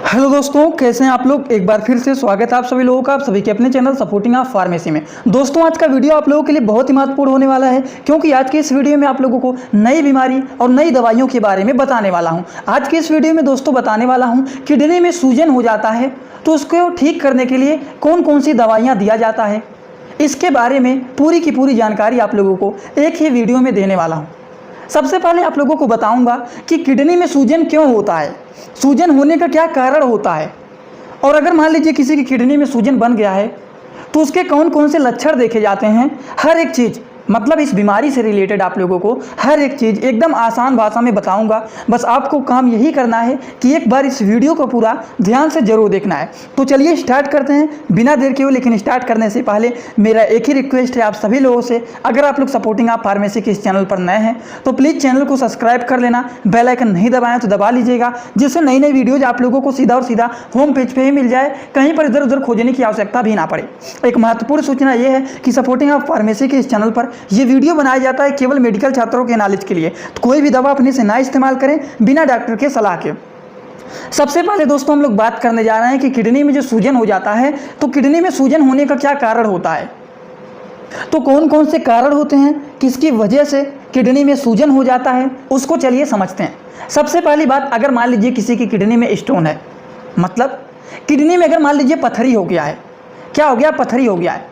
Hello दोस्तों, कैसे हैं आप लोग। एक बार फिर से स्वागत है आप सभी लोगों का, आप सभी के अपने चैनल सपोर्टिंग ऑफ फार्मेसी में। दोस्तों, आज का वीडियो आप लोगों के लिए बहुत ही महत्वपूर्ण होने वाला है, क्योंकि आज के इस वीडियो में आप लोगों को नई बीमारी और नई दवाइयों के बारे में बताने वाला हूं। आज के इस वीडियो में दोस्तों बताने वाला हूं किडनी में सूजन हो जाता है तो उसको ठीक करने के लिए कौन कौन सी दवाइयाँ दिया जाता है। इसके बारे में पूरी की पूरी जानकारी आप लोगों को एक ही वीडियो में देने वाला हूँ। सबसे पहले आप लोगों को बताऊंगा कि किडनी में सूजन क्यों होता है, सूजन होने का क्या कारण होता है, और अगर मान लीजिए किसी की किडनी में सूजन बन गया है तो उसके कौन कौन से लक्षण देखे जाते हैं। हर एक चीज़, मतलब इस बीमारी से रिलेटेड आप लोगों को हर एक चीज़ एकदम आसान भाषा में बताऊंगा। बस आपको काम यही करना है कि एक बार इस वीडियो को पूरा ध्यान से जरूर देखना है। तो चलिए स्टार्ट करते हैं बिना देर के हुए। लेकिन स्टार्ट करने से पहले मेरा एक ही रिक्वेस्ट है आप सभी लोगों से, अगर आप लोग सपोर्टिंग ऑफ फार्मेसी के इस चैनल पर नए हैं तो प्लीज़ चैनल को सब्सक्राइब कर लेना। बेल आइकन नहीं दबाएं तो दबा लीजिएगा, जिससे नई नई वीडियोज़ आप लोगों को सीधा और सीधा होम पेज पर ही मिल जाए, कहीं पर इधर उधर खोजने की आवश्यकता भी ना पड़े। एक महत्वपूर्ण सूचना यह है कि सपोर्टिंग ऑफ फार्मेसी के इस चैनल पर यह वीडियो बनाया जाता है केवल मेडिकल छात्रों के नॉलेज के लिए। तो कोई भी दवा अपने से ना इस्तेमाल करें बिना डॉक्टर के सलाह के। सबसे पहले दोस्तों हम लोग बात करने जा रहे हैं कि किडनी में जो सूजन हो जाता है तो किडनी में सूजन होने का क्या कारण होता है। तो कौन कौन से कारण होते हैं, किसकी वजह से किडनी में सूजन हो जाता है, उसको चलिए समझते हैं। सबसे पहली बात, अगर मान लीजिए किसी की किडनी में स्टोन है, मतलब किडनी में अगर मान लीजिए पत्थरी हो गया है, क्या हो गया, पत्थरी हो गया है,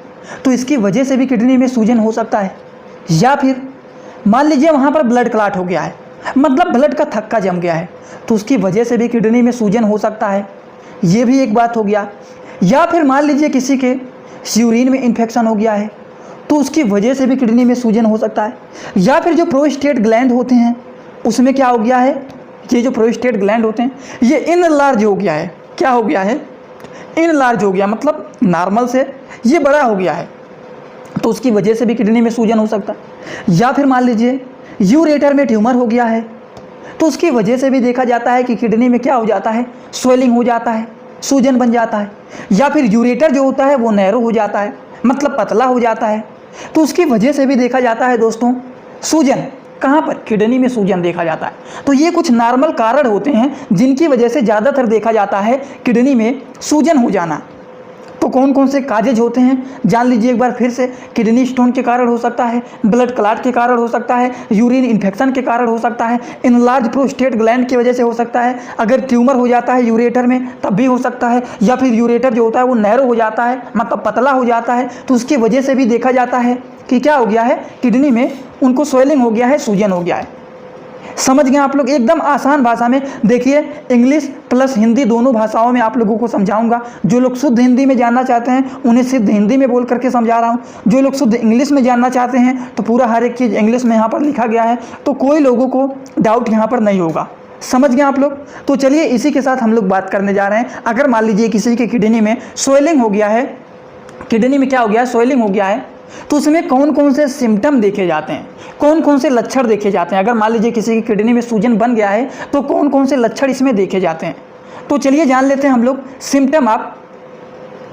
तो इसकी वजह से भी किडनी में सूजन हो सकता है। या फिर मान लीजिए वहाँ पर ब्लड क्लॉट हो गया है, मतलब ब्लड का थक्का जम गया है, तो उसकी वजह से भी किडनी में सूजन हो सकता है। ये भी एक बात हो गया। या फिर मान लीजिए किसी के यूरिन में इन्फेक्शन हो गया है तो उसकी वजह से भी किडनी में सूजन हो सकता है। या फिर जो प्रोस्टेट ग्लैंड होते हैं उसमें क्या हो गया है, ये जो प्रोस्टेट ग्लैंड होते हैं ये इनलार्ज हो गया है। क्या हो गया है, इनलार्ज हो गया, मतलब नॉर्मल से ये बड़ा हो गया है, तो उसकी वजह से भी किडनी में सूजन हो सकता है। या फिर मान लीजिए यूरेटर में ट्यूमर हो गया है तो उसकी वजह से भी देखा जाता है कि किडनी में क्या हो जाता है, स्वेलिंग हो जाता है, सूजन बन जाता है। या फिर यूरेटर जो होता है वो नैरो हो जाता है, मतलब पतला हो जाता है, तो उसकी वजह से भी देखा जाता है दोस्तों सूजन। कहाँ पर, किडनी में सूजन देखा जाता है। तो ये कुछ नॉर्मल कारण होते हैं जिनकी वजह से ज़्यादातर देखा जाता है किडनी में सूजन हो जाना। तो कौन कौन से काजेज होते हैं जान लीजिए एक बार फिर से। किडनी स्टोन के कारण हो सकता है, ब्लड क्लॉट के कारण हो सकता है, यूरिन इन्फेक्शन के कारण हो सकता है, इनलार्ज प्रोस्टेट ग्लैंड की वजह से हो सकता है, अगर ट्यूमर हो जाता है यूरेटर में तब भी हो सकता है, या फिर यूरेटर जो होता है वो नैरो हो जाता है, मतलब पतला हो जाता है, तो उसकी वजह से भी देखा जाता है कि क्या हो गया है, किडनी में उनको स्वेलिंग हो गया है, सूजन हो गया है। समझ गए आप लोग, एकदम आसान भाषा में। देखिए इंग्लिश प्लस हिंदी दोनों भाषाओं में आप लोगों को समझाऊंगा। जो लोग शुद्ध हिंदी में जानना चाहते हैं उन्हें सिद्ध हिंदी में बोल करके समझा रहा हूँ। जो लोग शुद्ध इंग्लिश में जानना चाहते हैं तो पूरा हर एक चीज़ इंग्लिश में यहाँ पर लिखा गया है, तो कोई लोगों को डाउट यहाँ पर नहीं होगा। समझ गए आप लोग। तो चलिए इसी के साथ हम लोग बात करने जा रहे हैं। अगर मान लीजिए किसी की किडनी में स्वेलिंग हो गया है, किडनी में क्या हो गया है, स्वेलिंग हो गया है, तो उसमें कौन कौन से सिम्टम देखे जाते हैं, कौन कौन से लक्षण देखे जाते हैं। अगर मान लीजिए किसी की किडनी में सूजन बन गया है तो कौन कौन से लक्षण इसमें देखे जाते हैं। तो चलिए जान लेते हैं हम लोग सिम्टम ऑफ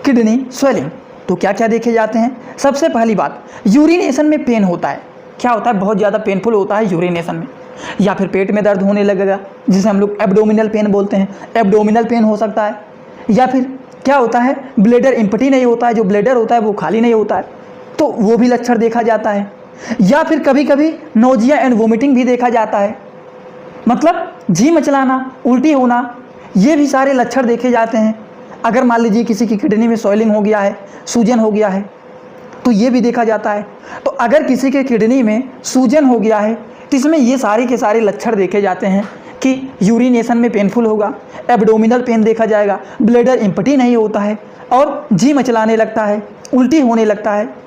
किडनी स्वेलिंग। तो क्या क्या देखे जाते हैं। सबसे पहली बात, यूरिनेशन में पेन होता है। क्या होता है, बहुत ज़्यादा पेनफुल होता है यूरिनेशन में। या फिर पेट में दर्द होने लगेगा जिसे हम लोग एब्डोमिनल पेन बोलते हैं, एब्डोमिनल पेन हो सकता है। या फिर क्या होता है, ब्लैडर एम्प्टी नहीं होता है, जो ब्लैडर होता है वो खाली नहीं होता है, तो वो भी लक्षण देखा जाता है। या फिर कभी कभी नोजिया एंड वोमिटिंग भी देखा जाता है, मतलब जी मचलाना, उल्टी होना, ये भी सारे लक्षण देखे जाते हैं। अगर मान लीजिए किसी की किडनी में स्वेलिंग हो गया है, सूजन हो गया है, तो ये भी देखा जाता है। तो अगर किसी के किडनी में सूजन हो गया है तो इसमें ये सारे के सारे लक्षण देखे जाते हैं कि यूरिनेशन में पेनफुल होगा, एब्डोमिनल पेन देखा जाएगा, ब्लैडर एम्प्टी नहीं होता है और जी मचलाने लगता है, उल्टी होने लगता है।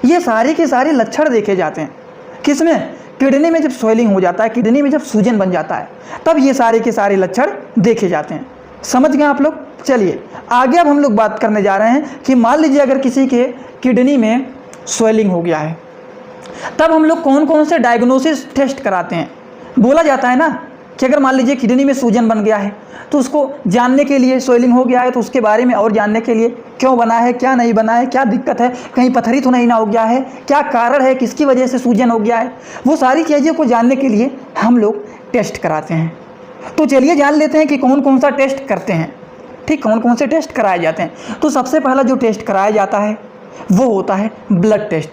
ये सारे के सारे लक्षण देखे जाते हैं किसमें, किडनी में। जब स्वेलिंग हो जाता है, किडनी में जब सूजन बन जाता है, तब ये सारे के सारे लक्षण देखे जाते हैं। समझ गए आप लोग। चलिए आगे अब हम लोग बात करने जा रहे हैं कि मान लीजिए अगर किसी के किडनी में स्वेलिंग हो गया है तब हम लोग कौन कौन से डायग्नोसिस टेस्ट कराते हैं। बोला जाता है ना कि अगर मान लीजिए किडनी में सूजन बन गया है तो उसको जानने के लिए, स्वेलिंग हो गया है तो उसके बारे में और जानने के लिए, क्यों बना है, क्या नहीं बना है, क्या दिक्कत है, कहीं पथरी तो नहीं ना हो गया है, क्या कारण है, किसकी वजह से सूजन हो गया है, वो सारी चीज़ों को जानने के लिए हम लोग टेस्ट कराते हैं। तो चलिए जान लेते हैं कि कौन कौन सा टेस्ट करते हैं। ठीक, कौन कौन से टेस्ट कराए जाते हैं? तो सबसे पहला जो टेस्ट कराया जाता है वो होता है ब्लड टेस्ट।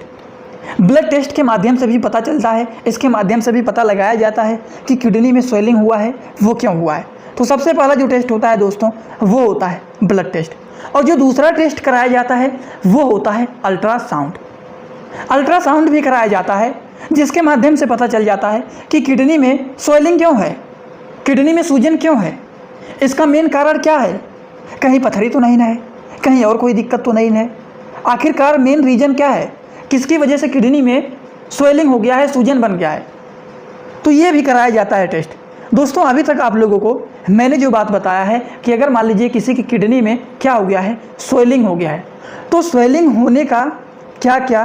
ब्लड टेस्ट के माध्यम से भी पता चलता है, इसके माध्यम से भी पता लगाया जाता है कि किडनी में स्वेलिंग हुआ है वो क्यों हुआ है। तो सबसे पहला जो टेस्ट होता है दोस्तों वो होता है ब्लड टेस्ट। और जो दूसरा टेस्ट कराया जाता है वो होता है अल्ट्रासाउंड। अल्ट्रासाउंड भी कराया जाता है जिसके माध्यम से पता चल जाता है कि किडनी में स्वेलिंग क्यों है, किडनी में सूजन क्यों है, इसका मेन कारण क्या है, कहीं पथरी तो नहीं है, कहीं और कोई दिक्कत तो नहीं है, आखिरकार मेन रीज़न क्या है, किसकी वजह से किडनी में स्वेलिंग हो गया है, सूजन बन गया है। तो ये भी कराया जाता है टेस्ट। दोस्तों अभी तक आप लोगों को मैंने जो बात बताया है कि अगर मान लीजिए किसी की किडनी में क्या हो गया है, स्वेलिंग हो गया है, तो स्वेलिंग होने का क्या क्या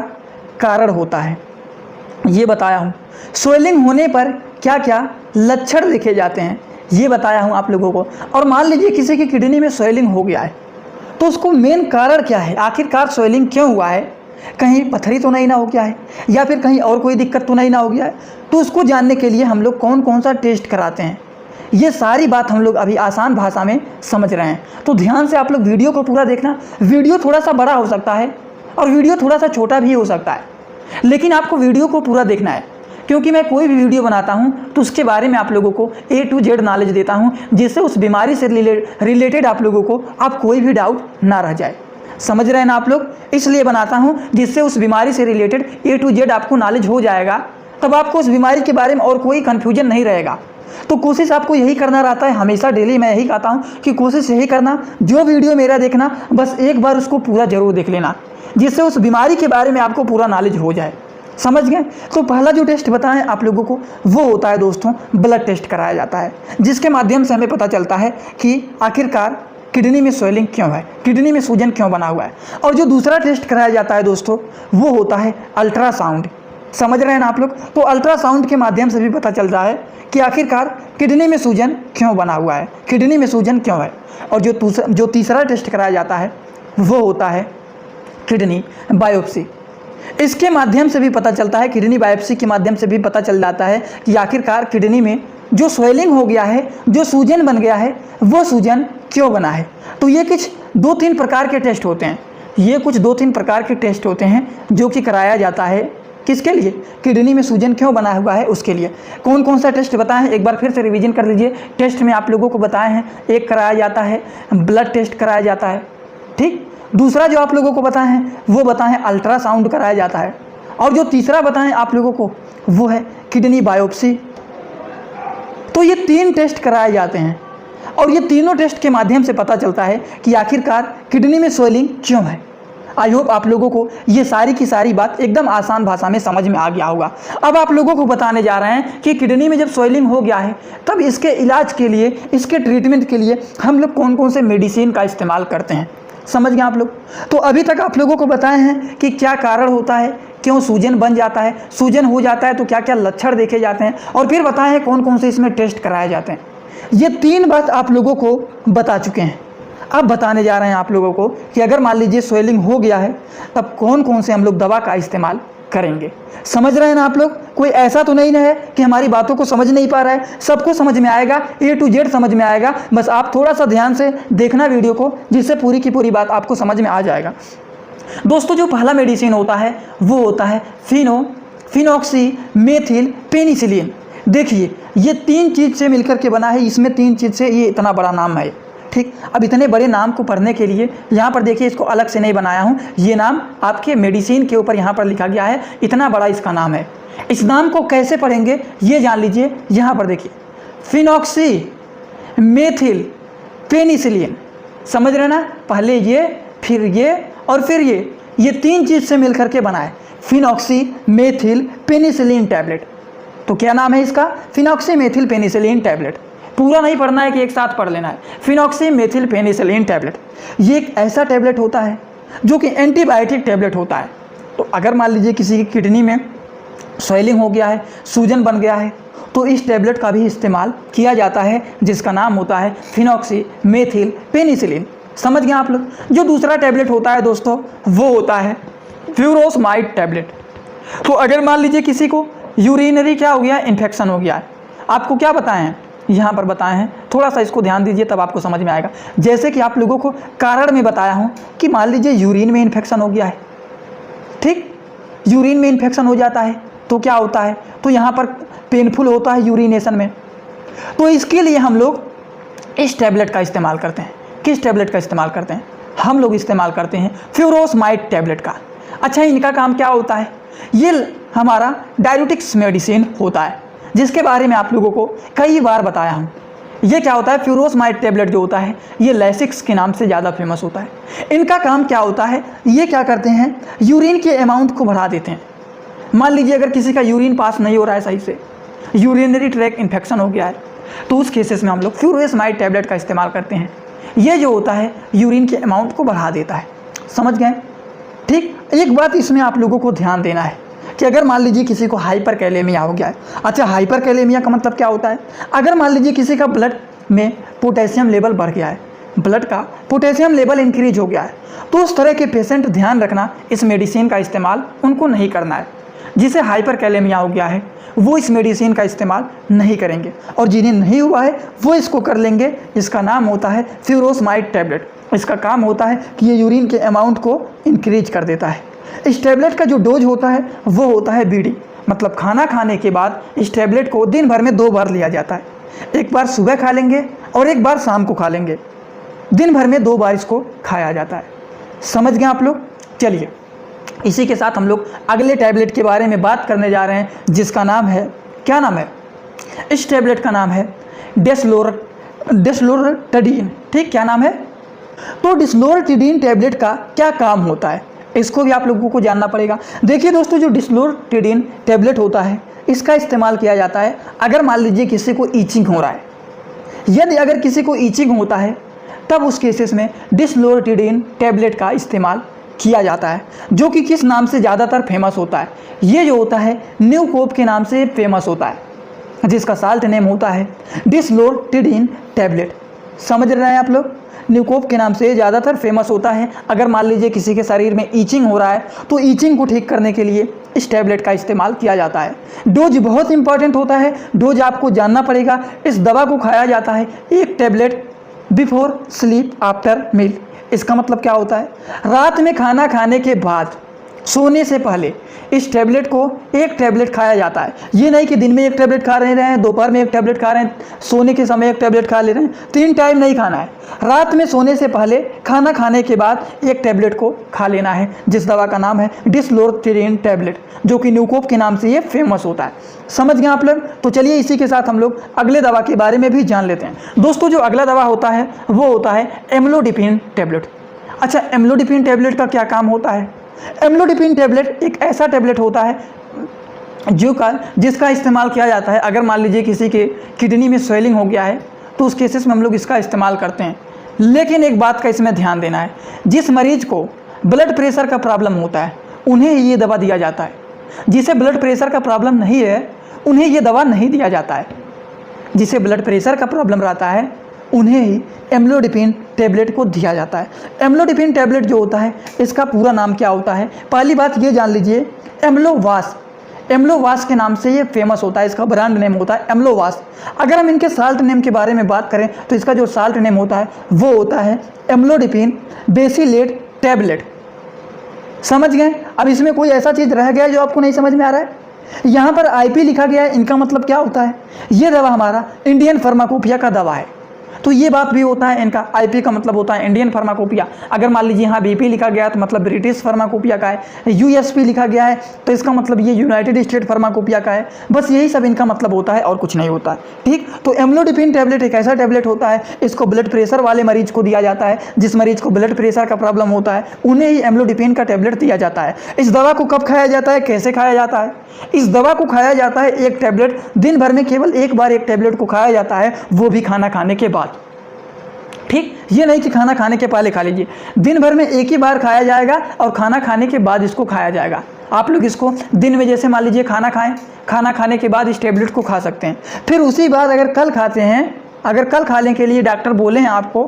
कारण होता है ये बताया हूँ। स्वेलिंग होने पर क्या क्या लक्षण देखे जाते हैं ये बताया हूँ आप लोगों को। और मान लीजिए किसी की किडनी में स्वेलिंग हो गया है तो उसको मेन कारण क्या है, आखिरकार स्वेलिंग क्यों हुआ है, कहीं पथरी तो नहीं ना हो गया है या फिर कहीं और कोई दिक्कत तो नहीं ना हो गया है। तो उसको जानने के लिए हम लोग कौन कौन सा टेस्ट कराते हैं, ये सारी बात हम लोग अभी आसान भाषा में समझ रहे हैं। तो ध्यान से आप लोग वीडियो को पूरा देखना। वीडियो थोड़ा सा बड़ा हो सकता है और वीडियो थोड़ा सा छोटा भी हो सकता है, लेकिन आपको वीडियो को पूरा देखना है, क्योंकि मैं कोई भी वीडियो बनाता हूं तो उसके बारे में आप लोगों को A to Z नॉलेज देता हूं, जिससे उस बीमारी से रिलेटेड आप लोगों को अब कोई भी डाउट ना रह जाए। समझ रहे हैं ना आप लोग? इसलिए बनाता हूं जिससे उस बीमारी से रिलेटेड A to Z आपको नॉलेज हो जाएगा, तब आपको उस बीमारी के बारे में और कोई कन्फ्यूजन नहीं रहेगा। तो कोशिश आपको यही करना रहता है, हमेशा डेली मैं यही कहता हूँ कि कोशिश यही करना, जो वीडियो मेरा देखना बस एक बार उसको पूरा ज़रूर देख लेना, जिससे उस बीमारी के बारे में आपको पूरा नॉलेज हो जाए। समझ गए? तो पहला जो टेस्ट बताएं आप लोगों को वो होता है दोस्तों ब्लड टेस्ट कराया जाता है, जिसके माध्यम से हमें पता चलता है कि आखिरकार किडनी में स्वेलिंग क्यों है, किडनी में सूजन क्यों बना हुआ है। और जो दूसरा टेस्ट कराया जाता है दोस्तों वो होता है अल्ट्रासाउंड। समझ रहे हैं ना आप लोग? तो अल्ट्रासाउंड के माध्यम से भी पता चलता है कि आखिरकार किडनी में सूजन क्यों बना हुआ है, किडनी में सूजन क्यों है। और जो तीसरा टेस्ट कराया जाता है वो होता है किडनी बायोप्सी। इसके माध्यम से भी पता चलता है, किडनी बायोप्सी के माध्यम से भी पता चल जाता है कि आखिरकार किडनी में जो स्वेलिंग हो गया है, जो सूजन बन गया है, वो सूजन क्यों बना है। तो ये कुछ 2-3 प्रकार के टेस्ट होते हैं, ये कुछ 2-3 प्रकार के टेस्ट होते हैं जो कि कराया जाता है। किसके लिए? किडनी में सूजन क्यों बना हुआ है उसके लिए। कौन कौन सा टेस्ट बताए हैं एक बार फिर से रिवीजन कर लीजिए। टेस्ट में आप लोगों को बताए हैं, एक कराया जाता है ब्लड टेस्ट कराया जाता है, ठीक। दूसरा जो आप लोगों को बताए हैं वो बताएं अल्ट्रासाउंड कराया जाता है, और जो तीसरा बताएं आप लोगों को वो है किडनी बायोप्सी। तो ये 3 टेस्ट कराए जाते हैं और ये तीनों टेस्ट के माध्यम से पता चलता है कि आखिरकार किडनी में स्वेलिंग क्यों है। आई होप आप लोगों को ये सारी की सारी बात एकदम आसान भाषा में समझ में आ गया होगा। अब आप लोगों को बताने जा रहे हैं कि किडनी में जब स्वेलिंग हो गया है तब इसके इलाज के लिए, इसके ट्रीटमेंट के लिए हम लोग कौन कौन से मेडिसिन का इस्तेमाल करते हैं। समझ गए आप लोग? तो अभी तक आप लोगों को बताए हैं कि क्या कारण होता है, क्यों सूजन बन जाता है, सूजन हो जाता है तो क्या क्या लक्षण देखे जाते हैं, और फिर बताए हैं कौन कौन से इसमें टेस्ट कराए जाते हैं। ये 3 बात आप लोगों को बता चुके हैं। अब बताने जा रहे हैं आप लोगों को कि अगर मान लीजिए स्वेलिंग हो गया है तब कौन कौन से हम लोग दवा का इस्तेमाल करेंगे। समझ रहे हैं ना आप लोग? कोई ऐसा तो नहीं है कि हमारी बातों को समझ नहीं पा रहा है, सबको समझ में आएगा, A to Z समझ में आएगा। बस आप थोड़ा सा ध्यान से देखना वीडियो को, जिससे पूरी की पूरी बात आपको समझ में आ जाएगा। दोस्तों जो पहला मेडिसिन होता है वो होता है फिनॉक्सी मेथिल पेनिसिलिन। देखिए ये 3 चीज़ से मिलकर के बना है, इसमें 3 चीज़ से ये इतना बड़ा नाम है, ठीक। अब इतने बड़े नाम को पढ़ने के लिए यहाँ पर देखिए, इसको अलग से नहीं बनाया हूँ, ये नाम आपके मेडिसिन के ऊपर यहाँ पर लिखा गया है, इतना बड़ा इसका नाम है। इस नाम को कैसे पढ़ेंगे ये जान लीजिए। यहाँ पर देखिए फिनॉक्सी मेथिल पेनिसिलिन, समझ रहे ना? पहले ये, फिर ये और फिर ये 3 चीज़ से मिलकर के बना है फिनॉक्सी मेथिल पेनिसिलिन टैबलेट। तो क्या नाम है इसका? Phenoxy methyl penicillin tablet. पूरा नहीं पढ़ना है कि एक साथ पढ़ लेना है। फिनॉक्सी मेथिल पेनिसिलिन टैबलेट ये एक ऐसा टैबलेट होता है जो कि एंटीबायोटिक टैबलेट होता है। तो अगर मान लीजिए किसी की किडनी में स्वेलिंग हो गया है, सूजन बन गया है, तो इस टैबलेट का भी इस्तेमाल किया जाता है, जिसका नाम होता है फिनॉक्सी मेथिल पेनिसिलिन। समझ गए आप लोग? जो दूसरा टैबलेट होता है दोस्तों वो होता है फ्यूरोसमाइड टैबलेट। तो अगर मान लीजिए किसी को यूरिनरी क्या हो गया, इन्फेक्शन हो गया है, आपको क्या बताएं यहाँ पर बताए हैं, थोड़ा सा इसको ध्यान दीजिए तब आपको समझ में आएगा। जैसे कि आप लोगों को कारण में बताया हूँ कि मान लीजिए यूरिन में इन्फेक्शन हो गया है, ठीक, यूरिन में इन्फेक्शन हो जाता है तो क्या होता है, तो यहाँ पर पेनफुल होता है यूरिनेशन में। तो इसके लिए हम लोग इस टैबलेट का इस्तेमाल करते हैं। किस टैबलेट का इस्तेमाल करते हैं? हम लोग इस्तेमाल करते हैं फ्यूरोसमाइड टैबलेट का। अच्छा, इनका काम क्या होता है? ये हमारा डायरेटिक्स मेडिसिन होता है, जिसके बारे में आप लोगों को कई बार बताया हूँ। ये क्या होता है? फ्यूरोसमाइड टैबलेट जो होता है ये लैसिक्स के नाम से ज़्यादा फेमस होता है। इनका काम क्या होता है? ये क्या करते हैं? यूरिन के अमाउंट को बढ़ा देते हैं। मान लीजिए अगर किसी का यूरिन पास नहीं हो रहा है सही से, यूरिनरी ट्रैक इन्फेक्शन हो गया है, तो उस केसेस में हम लोग फ्यूरोसमाइड टैबलेट का इस्तेमाल करते हैं। ये जो होता है यूरिन के अमाउंट को बढ़ा देता है। समझ गए? ठीक। एक बात इसमें आप लोगों को ध्यान देना है कि अगर मान लीजिए किसी को हाइपरकैलेमिया हो गया है। अच्छा, हाइपरकैलेमिया का मतलब क्या होता है? अगर मान लीजिए किसी का ब्लड में पोटेशियम लेवल बढ़ गया है, ब्लड का पोटेशियम लेवल इंक्रीज हो गया है, तो उस तरह के पेशेंट ध्यान रखना इस मेडिसिन का इस्तेमाल उनको नहीं करना है। जिसे हाइपरकैलेमिया हो गया है वो इस मेडिसिन का इस्तेमाल नहीं करेंगे, और जिन्हें नहीं हुआ है वो इसको कर लेंगे। इसका नाम होता है फ्यूरोसमाइड टैबलेट। इसका काम होता है कि ये यूरिन के अमाउंट को इंक्रीज कर देता है। इस टैबलेट का जो डोज होता है वो होता है बीडी, मतलब खाना खाने के बाद इस टैबलेट को दिन भर में 2 बार लिया जाता है। एक बार सुबह खा लेंगे और एक बार शाम को खा लेंगे। दिन भर में 2 बार इसको खाया जाता है। समझ गए आप लोग? चलिए, इसी के साथ हम लोग अगले टैबलेट के बारे में बात करने जा रहे हैं, जिसका नाम है, क्या नाम है? इस टैबलेट का नाम है डिस्लोरेटिडीन। ठीक, क्या नाम है? तो डिस्लोरेटिडीन टैबलेट का क्या काम होता है, इसको भी आप लोगों को जानना पड़ेगा। देखिए दोस्तों, जो डिस्लोरेटिडीन टैबलेट होता है इसका इस्तेमाल किया जाता है अगर मान लीजिए किसी को ईचिंग हो रहा है। यदि अगर किसी को ईचिंग होता है तब उस केसेस में डिस्लोरेटिडीन टैबलेट का इस्तेमाल किया जाता है, जो कि किस नाम से ज़्यादातर फेमस होता है? ये जो होता है न्यूकोप के नाम से फेमस होता है, जिसका साल्ट नेम होता है डिस्लोरेटिडीन टैबलेट। समझ रहे हैं आप लोग? न्यूकोप के नाम से ज़्यादातर फेमस होता है। अगर मान लीजिए किसी के शरीर में ईचिंग हो रहा है तो ईचिंग को ठीक करने के लिए इस टैबलेट का इस्तेमाल किया जाता है। डोज बहुत इंपॉर्टेंट होता है, डोज आपको जानना पड़ेगा। इस दवा को खाया जाता है 1 tablet before sleep after meal. इसका मतलब क्या होता है? रात में खाना खाने के बाद सोने से पहले इस टैबलेट को 1 टैबलेट खाया जाता है। ये नहीं कि दिन में 1 टैबलेट खा रहे हैं, दोपहर में 1 टैबलेट खा रहे हैं, सोने के समय 1 टैबलेट खा ले रहे हैं। 3 टाइम नहीं खाना है। रात में सोने से पहले, खाना खाने के बाद 1 टैबलेट को खा लेना है, जिस दवा का नाम है डिस्लोरेटिडीन टैबलेट, जो कि न्यूकोप के नाम से ये फेमस होता है। समझ गए आप लोग? तो चलिए इसी के साथ हम लोग अगले दवा के बारे में भी जान लेते हैं। दोस्तों, जो अगला दवा होता है वो होता है एम्लोडिपिन टैबलेट। अच्छा, एम्लोडिपिन टैबलेट का क्या काम होता है? एम्लोडिपिन टैबलेट एक ऐसा टैबलेट होता है जिसका इस्तेमाल किया जाता है अगर मान लीजिए किसी के किडनी में स्वेलिंग हो गया है, तो उस केसेस में हम लोग इसका इस्तेमाल करते हैं। लेकिन एक बात का इसमें ध्यान देना है, जिस मरीज को ब्लड प्रेशर का प्रॉब्लम होता है उन्हें ये दवा दिया जाता है। जिसे ब्लड प्रेशर का प्रॉब्लम नहीं है उन्हें ये दवा नहीं दिया जाता है। जिसे ब्लड प्रेशर का प्रॉब्लम रहता है उन्हें ही एम्लोडिपिन टैबलेट को दिया जाता है। एम्लोडिपिन टैबलेट जो होता है इसका पूरा नाम क्या होता है? पहली बात ये जान लीजिए, एम्लोवास। एम्लोवास के नाम से ये फेमस होता है, इसका ब्रांड नेम होता है एम्लोवास। अगर हम इनके साल्ट नेम के बारे में बात करें तो इसका जो साल्ट नेम होता है वो होता है एम्लोडिपिन बेसिलेट टैबलेट। समझ गए? अब इसमें कोई ऐसा चीज़ रह गया जो आपको नहीं समझ में आ रहा है? यहाँ पर IP लिखा गया है, इनका मतलब क्या होता है? ये दवा हमारा इंडियन फार्माकोपिया का दवा है। तो ये बात भी होता है, इनका IP का मतलब होता है इंडियन फार्माकोपिया। अगर मान लीजिए यहाँ BP लिखा गया तो मतलब ब्रिटिश फार्माकोपिया का है, USP लिखा गया है तो इसका मतलब ये यूनाइटेड स्टेट फार्माकोपिया का है। बस यही सब इनका मतलब होता है और कुछ नहीं होता है। ठीक, तो एम्लोडिपिन टैबलेट एक ऐसा टैबलेट होता है, इसको ब्लड प्रेशर वाले मरीज को दिया जाता है। जिस मरीज को ब्लड प्रेशर का प्रॉब्लम होता है उन्हें ही एम्लोडिपिन का टैबलेट दिया जाता है। इस दवा को कब खाया जाता है, कैसे खाया जाता है? इस दवा को खाया जाता है 1 टैबलेट दिन भर में केवल 1 बार 1 टैबलेट को खाया जाता है, वो भी खाना खाने के बाद। ठीक, ये नहीं कि खाना खाने के पहले खा लीजिए, दिन भर में 1 ही बार खाया जाएगा और खाना खाने के बाद इसको खाया जाएगा। आप लोग इसको दिन में जैसे मान लीजिए खाना खाएं, खाना खाने के बाद इस टैबलेट को खा सकते हैं। फिर उसी बाद अगर कल खाते हैं, अगर कल खाने के लिए डॉक्टर बोले हैं आपको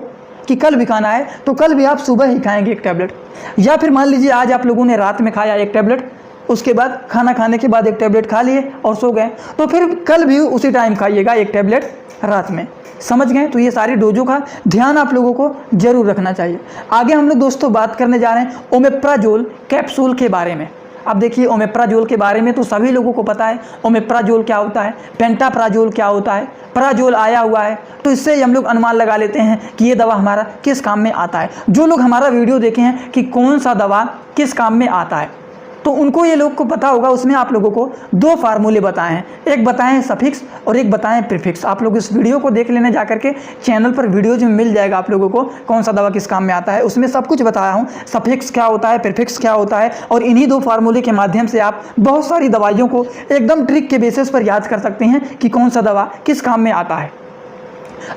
कि कल भी खाना है तो कल भी आप सुबह ही खाएंगे 1 टैबलेट। या फिर मान लीजिए आज आप लोगों ने रात में खाया 1 टैबलेट, उसके बाद खाना खाने के बाद एक टैबलेट खा लिए और सो गए। तो फिर कल भी उसी टाइम खाइएगा एक टैबलेट रात में। समझ गए? तो ये सारी डोजों का ध्यान आप लोगों को जरूर रखना चाहिए। आगे हम लोग दोस्तों बात करने जा रहे हैं ओमेप्राजोल कैप्सूल के बारे में। अब देखिए ओमेप्राजोल के बारे में तो सभी लोगों को पता है, ओमेप्राजोल क्या होता है, पेंटाप्राजोल क्या होता है, प्राजोल आया हुआ है, तो इससे हम लोग अनुमान लगा लेते हैं कि ये दवा हमारा किस काम में आता है। जो लोग हमारा वीडियो देखे हैं कि कौन सा दवा किस काम में आता है, तो उनको ये लोग को पता होगा। उसमें आप लोगों को दो फार्मूले बताए हैं, एक बताएं सफिक्स और एक बताएं प्रीफिक्स। आप लोग इस वीडियो को देख लेने जाकर के, चैनल पर वीडियोज में मिल जाएगा आप लोगों को कौन सा दवा किस काम में आता है। उसमें सब कुछ बताया हूँ, सफिक्स क्या होता है, प्रीफिक्स क्या होता है, और इन्हीं दो फार्मूले के माध्यम से आप बहुत सारी दवाइयों को एकदम ट्रिक के बेसिस पर याद कर सकते हैं कि कौन सा दवा किस काम में आता है।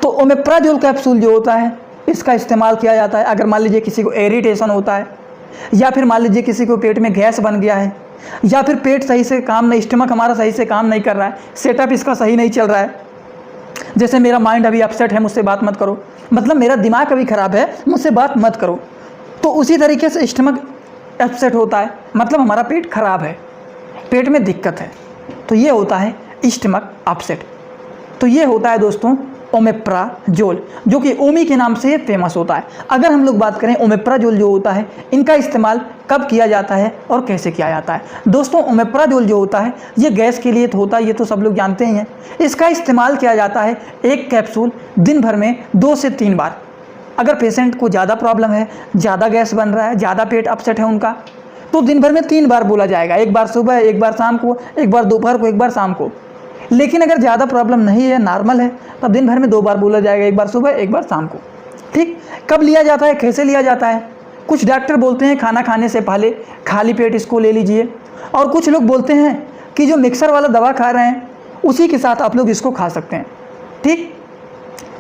तो ओमेप्राजोल कैप्सूल जो होता है, इसका इस्तेमाल किया जाता है अगर मान लीजिए किसी को इरिटेशन होता है, या फिर मान लीजिए किसी को पेट में गैस बन गया है, या फिर पेट सही से काम नहीं, स्टमक हमारा सही से काम नहीं कर रहा है, सेटअप इसका सही नहीं चल रहा है। जैसे मेरा माइंड अभी अपसेट है, मुझसे बात मत करो, मतलब मेरा दिमाग अभी ख़राब है, मुझसे बात मत करो। तो उसी तरीके से स्टमक अपसेट होता है, मतलब हमारा पेट खराब है, पेट में दिक्कत है, तो ये होता है स्टमक अपसेट। तो ये होता है दोस्तों ओमेप्राजोल, जो कि ओमी के नाम से फेमस होता है। अगर हम लोग बात करें ओमेप्राजोल जो होता है, इनका इस्तेमाल कब किया जाता है और कैसे किया जाता है। दोस्तों ओमेप्राजोल जो होता है ये गैस के लिए तो होता है, ये तो सब लोग जानते ही हैं। इसका इस्तेमाल किया जाता है एक कैप्सूल दिन भर में 2 से 3 बार। अगर पेशेंट को ज़्यादा प्रॉब्लम है, ज़्यादा गैस बन रहा है, ज़्यादा पेट अपसेट है उनका, तो दिन भर में 3 बार बोला जाएगा, एक बार सुबह, एक बार शाम को, एक बार दोपहर को, एक बार शाम को। लेकिन अगर ज़्यादा प्रॉब्लम नहीं है, नॉर्मल है, तब दिन भर में 2 बार बोला जाएगा, एक बार सुबह, एक बार शाम को। ठीक, कब लिया जाता है, कैसे लिया जाता है? कुछ डॉक्टर बोलते हैं खाना खाने से पहले खाली पेट इसको ले लीजिए, और कुछ लोग बोलते हैं कि जो मिक्सर वाला दवा खा रहे हैं उसी के साथ आप लोग इसको खा सकते हैं। ठीक,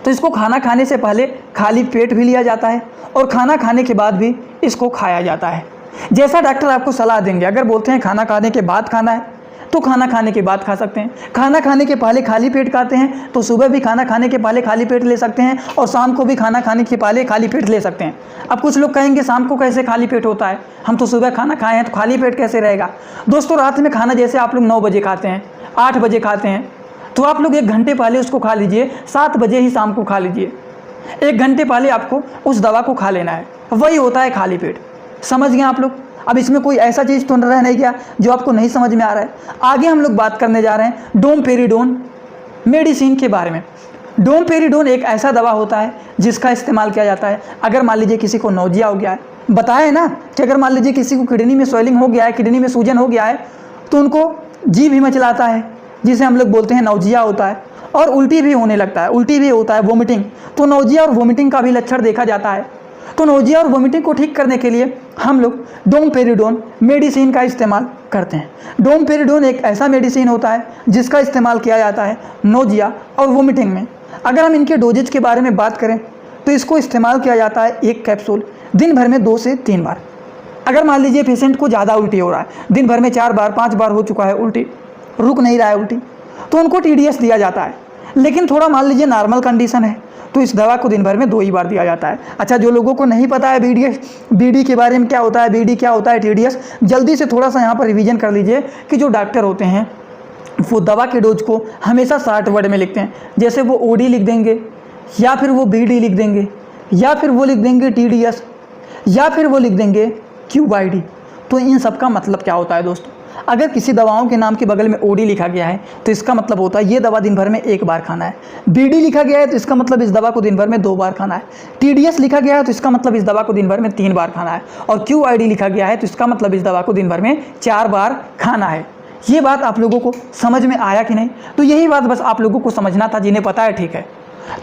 तो इसको खाना खाने से पहले खाली पेट भी लिया जाता है और खाना खाने के बाद भी इसको खाया जाता है, जैसा डॉक्टर आपको सलाह देंगे। अगर बोलते हैं खाना खाने के बाद खाना है तो खाना खाने के बाद खा सकते हैं, खाना खाने के पहले खाली पेट खाते हैं तो सुबह भी खाना खाने के पहले खाली पेट ले सकते हैं, और शाम को भी खाना खाने के पहले खाली पेट ले सकते हैं। अब कुछ लोग कहेंगे शाम को कैसे खाली पेट होता है, हम तो सुबह खाना खाए हैं तो खाली पेट कैसे रहेगा। दोस्तों रात में खाना जैसे आप लोग 9 बजे खाते हैं, 8 बजे खाते हैं, तो आप लोग 1 घंटे पहले उसको खा लीजिए, 7 बजे ही शाम को खा लीजिए। 1 घंटे पहले आपको उस दवा को खा लेना है, वही होता है खाली पेट। समझ गए आप लोग? अब इसमें कोई ऐसा चीज़ तो रह नहीं गया जो आपको नहीं समझ में आ रहा है। आगे हम लोग बात करने जा रहे हैं डोमपेरिडोन मेडिसिन के बारे में। डोमपेरिडोन एक ऐसा दवा होता है जिसका इस्तेमाल किया जाता है अगर मान लीजिए किसी को नौजिया हो गया है। बताया है ना कि अगर मान लीजिए किसी को किडनी में स्वेलिंग हो गया है, किडनी में सूजन हो गया है, तो उनको जीभ ही मचलाता है, जिसे हम लोग बोलते हैं नौजिया होता है, और उल्टी भी होने लगता है, उल्टी भी होता है, वोमिटिंग। तो नौजिया और वोमिटिंग का भी लक्षण देखा जाता है। तो नौजिया और वोमिटिंग को ठीक करने के लिए हम लोग डोमपेरिडोन मेडिसिन का इस्तेमाल करते हैं। डोमपेरिडोन एक ऐसा मेडिसिन होता है जिसका इस्तेमाल किया जाता है नौजिया और वोमिटिंग में। अगर हम इनके डोजेज के बारे में बात करें तो इसको इस्तेमाल किया जाता है एक कैप्सूल दिन भर में 2 से 3 बार। अगर मान लीजिए पेशेंट को ज़्यादा उल्टी हो रहा है, दिन भर में 4 बार 5 बार हो चुका है उल्टी, रुक नहीं रहा है उल्टी, तो उनको TDS दिया जाता है। लेकिन थोड़ा मान लीजिए नॉर्मल कंडीशन है तो इस दवा को दिन भर में 2 ही बार दिया जाता है। अच्छा, जो लोगों को नहीं पता है BD के बारे में क्या होता है, BD क्या होता है, TDS, जल्दी से थोड़ा सा यहाँ पर रिवीजन कर लीजिए कि जो डॉक्टर होते हैं वो दवा के डोज को हमेशा 60 वर्ड में लिखते हैं। जैसे वो OD लिख देंगे, या फिर वो BD लिख देंगे, या फिर वो लिख देंगे TDS, या फिर वो लिख देंगे QID। तो इन सब का मतलब क्या होता है दोस्तों? अगर किसी दवाओं के नाम के बगल में OD लिखा गया है तो इसका मतलब होता है ये दवा दिन भर में 1 बार खाना है। BD लिखा गया है तो इसका मतलब इस दवा को दिन भर में 2 बार खाना है। TDS लिखा गया है तो इसका मतलब इस दवा को दिन भर में 3 बार खाना है। और QID लिखा गया है तो इसका मतलब इस दवा को दिन भर में 4 बार खाना है। ये बात आप लोगों को समझ में आया कि नहीं? तो यही बात बस आप लोगों को समझना था, जिन्हें पता है ठीक है।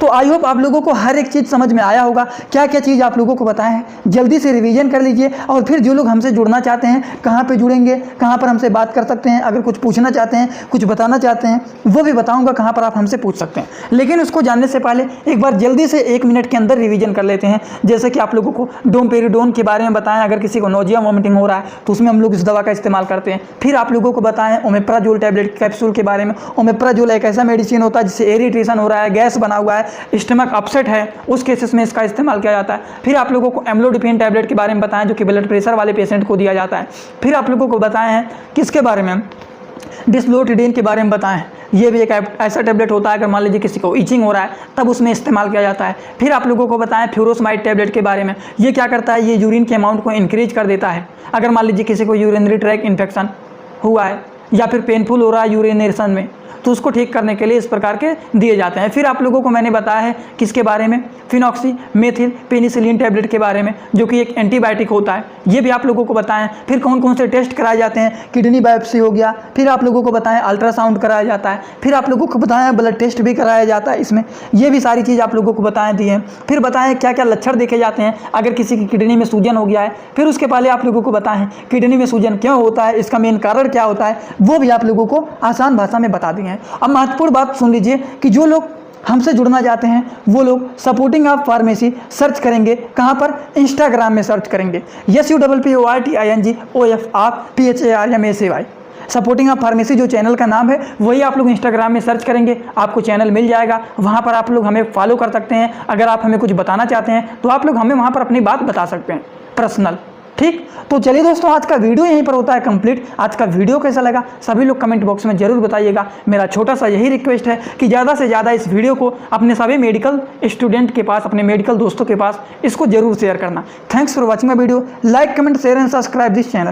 तो आई होप आप लोगों को हर एक चीज़ समझ में आया होगा। क्या क्या चीज़ आप लोगों को बताएं हैं, जल्दी से रिवीजन कर लीजिए। और फिर जो लोग हमसे जुड़ना चाहते हैं, कहाँ पे जुड़ेंगे, कहाँ पर हमसे बात कर सकते हैं, अगर कुछ पूछना चाहते हैं, कुछ बताना चाहते हैं, वो भी बताऊंगा कहाँ पर आप हमसे पूछ सकते हैं। लेकिन उसको जानने से पहले एक बार जल्दी से 1 मिनट के अंदर रिवीजन कर लेते हैं। जैसे कि आप लोगों को डोमपेरिडोन के बारे में बताएं, अगर किसी को नौजिया वोमिटिंग हो रहा है तो उसमें हम लोग इस दवा का इस्तेमाल करते हैं। फिर आप लोगों को बताएं ओमेप्राजोल टैबलेट कैप्सूल के बारे में। ओमेप्राजोल एक ऐसा मेडिसिन होता है जिससे इरिटेशन हो रहा है, गैस बना हुआ हुआ है, स्टमक अपसेट है, उस केसेस में इसका इस्तेमाल किया जाता है। फिर आप लोगों को एम्लोडिपिन टैबलेट के बारे में बताएं जो कि ब्लड प्रेशर वाले पेशेंट को दिया जाता है। फिर आप लोगों को बताएं हैं किसके बारे में, डिस्लोटिडीन के बारे में बताएं। ये भी एक ऐसा टैबलेट होता है, अगर मान लीजिए किसी को ईचिंग हो रहा है तब उसमें इस्तेमाल किया जाता है। फिर आप लोगों को बताएं फ्यूरोसमाइड टैबलेट के बारे में। ये क्या करता है, ये यूरिन के अमाउंट को इंक्रीज कर देता है। अगर मान लीजिए किसी को यूरिनरी ट्रैक इन्फेक्शन हुआ है या फिर पेनफुल हो रहा है यूरिनेशन में, तो उसको ठीक करने के लिए इस प्रकार के दिए जाते हैं। फिर आप लोगों को मैंने बताया है किसके बारे में, फिनॉक्सी मेथिल पेनिसिलिन टैबलेट के बारे में, जो कि एक एंटीबायोटिक होता है, ये भी आप लोगों को बताएं। फिर कौन कौन से टेस्ट कराए जाते हैं, किडनी बायोप्सी हो गया। फिर आप लोगों को बताएं अल्ट्रासाउंड कराया जाता है। फिर आप लोगों को बताएं ब्लड टेस्ट भी कराया जाता है इसमें, ये भी सारी चीज़ आप लोगों को बताएं दी हैं। फिर बताएं क्या क्या लक्षण देखे जाते हैं अगर किसी की किडनी में सूजन हो गया है। फिर उसके पहले आप लोगों को बताएं किडनी में सूजन क्यों होता है, इसका मेन कारण क्या होता है, वो भी आप लोगों को आसान भाषा में बता दिए हैं। अब महत्वपूर्ण बात सुन लीजिए कि जो लोग हमसे जुड़ना चाहते हैं वो लोग सपोर्टिंग ऑफ फार्मेसी सर्च करेंगे। कहाँ पर, इंस्टाग्राम में सर्च करेंगे SUPPORTINGOFRPHARMACY। सपोर्टिंग ऑफ फार्मेसी जो चैनल का नाम है वही आप लोग इंस्टाग्राम में सर्च करेंगे, आपको चैनल मिल जाएगा। वहाँ पर आप लोग हमें फॉलो कर सकते हैं। अगर आप हमें कुछ बताना चाहते हैं तो आप लोग हमें वहाँ पर अपनी बात बता सकते हैं पर्सनल। ठीक, तो चलिए दोस्तों, आज का वीडियो यहीं पर होता है कंप्लीट। आज का वीडियो कैसा लगा सभी लोग कमेंट बॉक्स में जरूर बताइएगा। मेरा छोटा सा यही रिक्वेस्ट है कि ज़्यादा से ज़्यादा इस वीडियो को अपने सभी मेडिकल स्टूडेंट के पास, अपने मेडिकल दोस्तों के पास इसको जरूर शेयर करना। Thanks for watching my video. Like comment share and subscribe this channel.